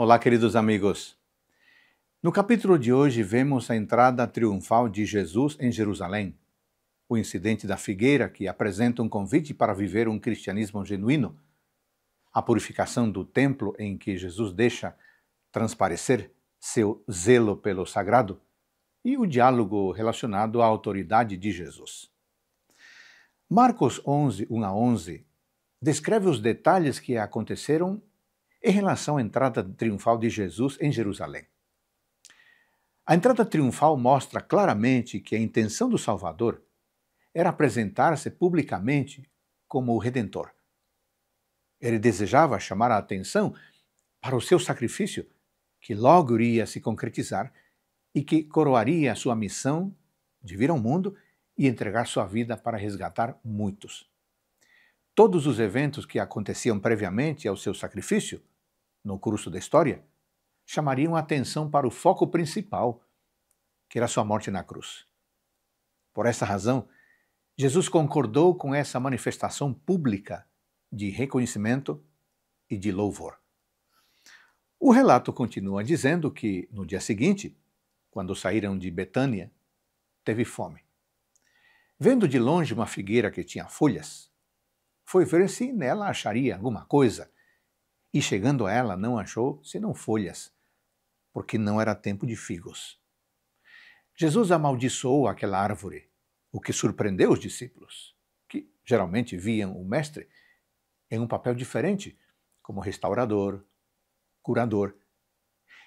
Olá, queridos amigos. No capítulo de hoje, vemos a entrada triunfal de Jesus em Jerusalém, o incidente da figueira que apresenta um convite para viver um cristianismo genuíno, a purificação do templo em que Jesus deixa transparecer seu zelo pelo sagrado e o diálogo relacionado à autoridade de Jesus. Marcos 11, 1 a 11, descreve os detalhes que aconteceram em relação à entrada triunfal de Jesus em Jerusalém. A entrada triunfal mostra claramente que a intenção do Salvador era apresentar-se publicamente como o Redentor. Ele desejava chamar a atenção para o seu sacrifício, que logo iria se concretizar e que coroaria sua missão de vir ao mundo e entregar sua vida para resgatar muitos. Todos os eventos que aconteciam previamente ao seu sacrifício, no curso da história, chamariam a atenção para o foco principal, que era sua morte na cruz. Por essa razão, Jesus concordou com essa manifestação pública de reconhecimento e de louvor. O relato continua dizendo que, no dia seguinte, quando saíram de Betânia, teve fome. Vendo de longe uma figueira que tinha folhas, foi ver se nela acharia alguma coisa, e chegando a ela não achou senão folhas, porque não era tempo de figos. Jesus amaldiçoou aquela árvore, o que surpreendeu os discípulos, que geralmente viam o mestre em um papel diferente, como restaurador, curador.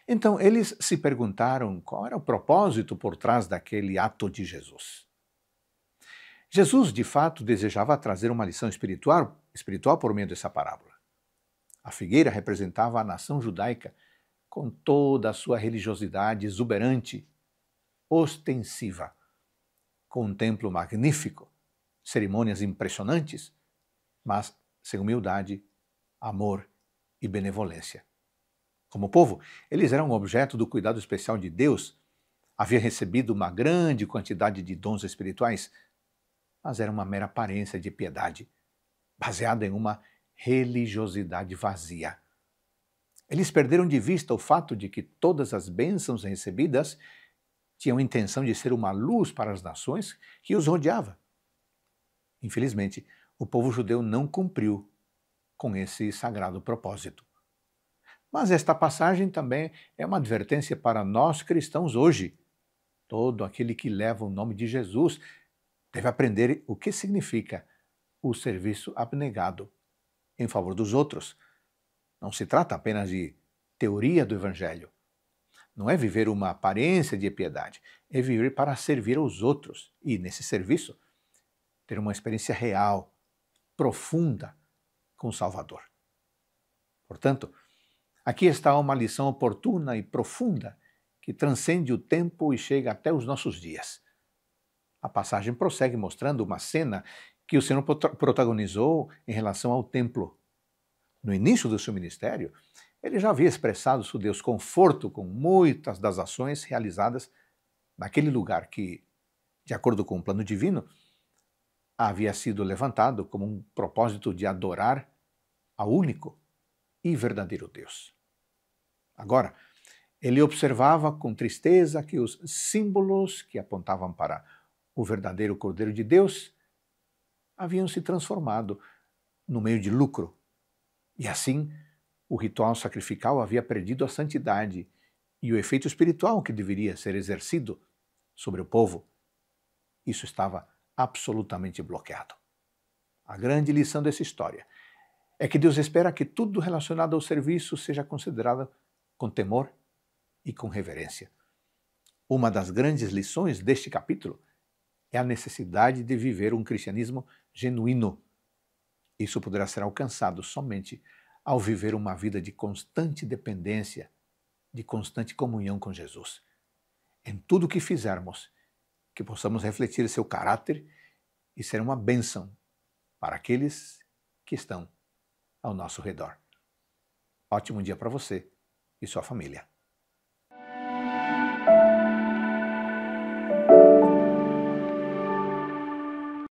Então eles se perguntaram qual era o propósito por trás daquele ato de Jesus. Jesus, de fato, desejava trazer uma lição espiritual por meio dessa parábola. A figueira representava a nação judaica com toda a sua religiosidade exuberante, ostensiva, com um templo magnífico, cerimônias impressionantes, mas sem humildade, amor e benevolência. Como povo, eles eram objeto do cuidado especial de Deus, haviam recebido uma grande quantidade de dons espirituais, mas era uma mera aparência de piedade, baseada em uma religiosidade vazia. Eles perderam de vista o fato de que todas as bênçãos recebidas tinham a intenção de ser uma luz para as nações que os rodeava. Infelizmente, o povo judeu não cumpriu com esse sagrado propósito. Mas esta passagem também é uma advertência para nós cristãos hoje. Todo aquele que leva o nome de Jesus deve aprender o que significa o serviço abnegado em favor dos outros. Não se trata apenas de teoria do Evangelho. Não é viver uma aparência de piedade, é viver para servir aos outros e, nesse serviço, ter uma experiência real, profunda com o Salvador. Portanto, aqui está uma lição oportuna e profunda que transcende o tempo e chega até os nossos dias. A passagem prossegue mostrando uma cena que o Senhor protagonizou em relação ao templo. No início do seu ministério, ele já havia expressado seu desconforto com muitas das ações realizadas naquele lugar que, de acordo com o plano divino, havia sido levantado como um propósito de adorar ao único e verdadeiro Deus. Agora, ele observava com tristeza que os símbolos que apontavam para o verdadeiro Cordeiro de Deus haviam se transformado no meio de lucro. E assim, o ritual sacrificial havia perdido a santidade e o efeito espiritual que deveria ser exercido sobre o povo. Isso estava absolutamente bloqueado. A grande lição dessa história é que Deus espera que tudo relacionado ao serviço seja considerado com temor e com reverência. Uma das grandes lições deste capítulo é a necessidade de viver um cristianismo genuíno. Isso poderá ser alcançado somente ao viver uma vida de constante dependência, de constante comunhão com Jesus. Em tudo o que fizermos, que possamos refletir seu caráter e ser uma bênção para aqueles que estão ao nosso redor. Ótimo dia para você e sua família.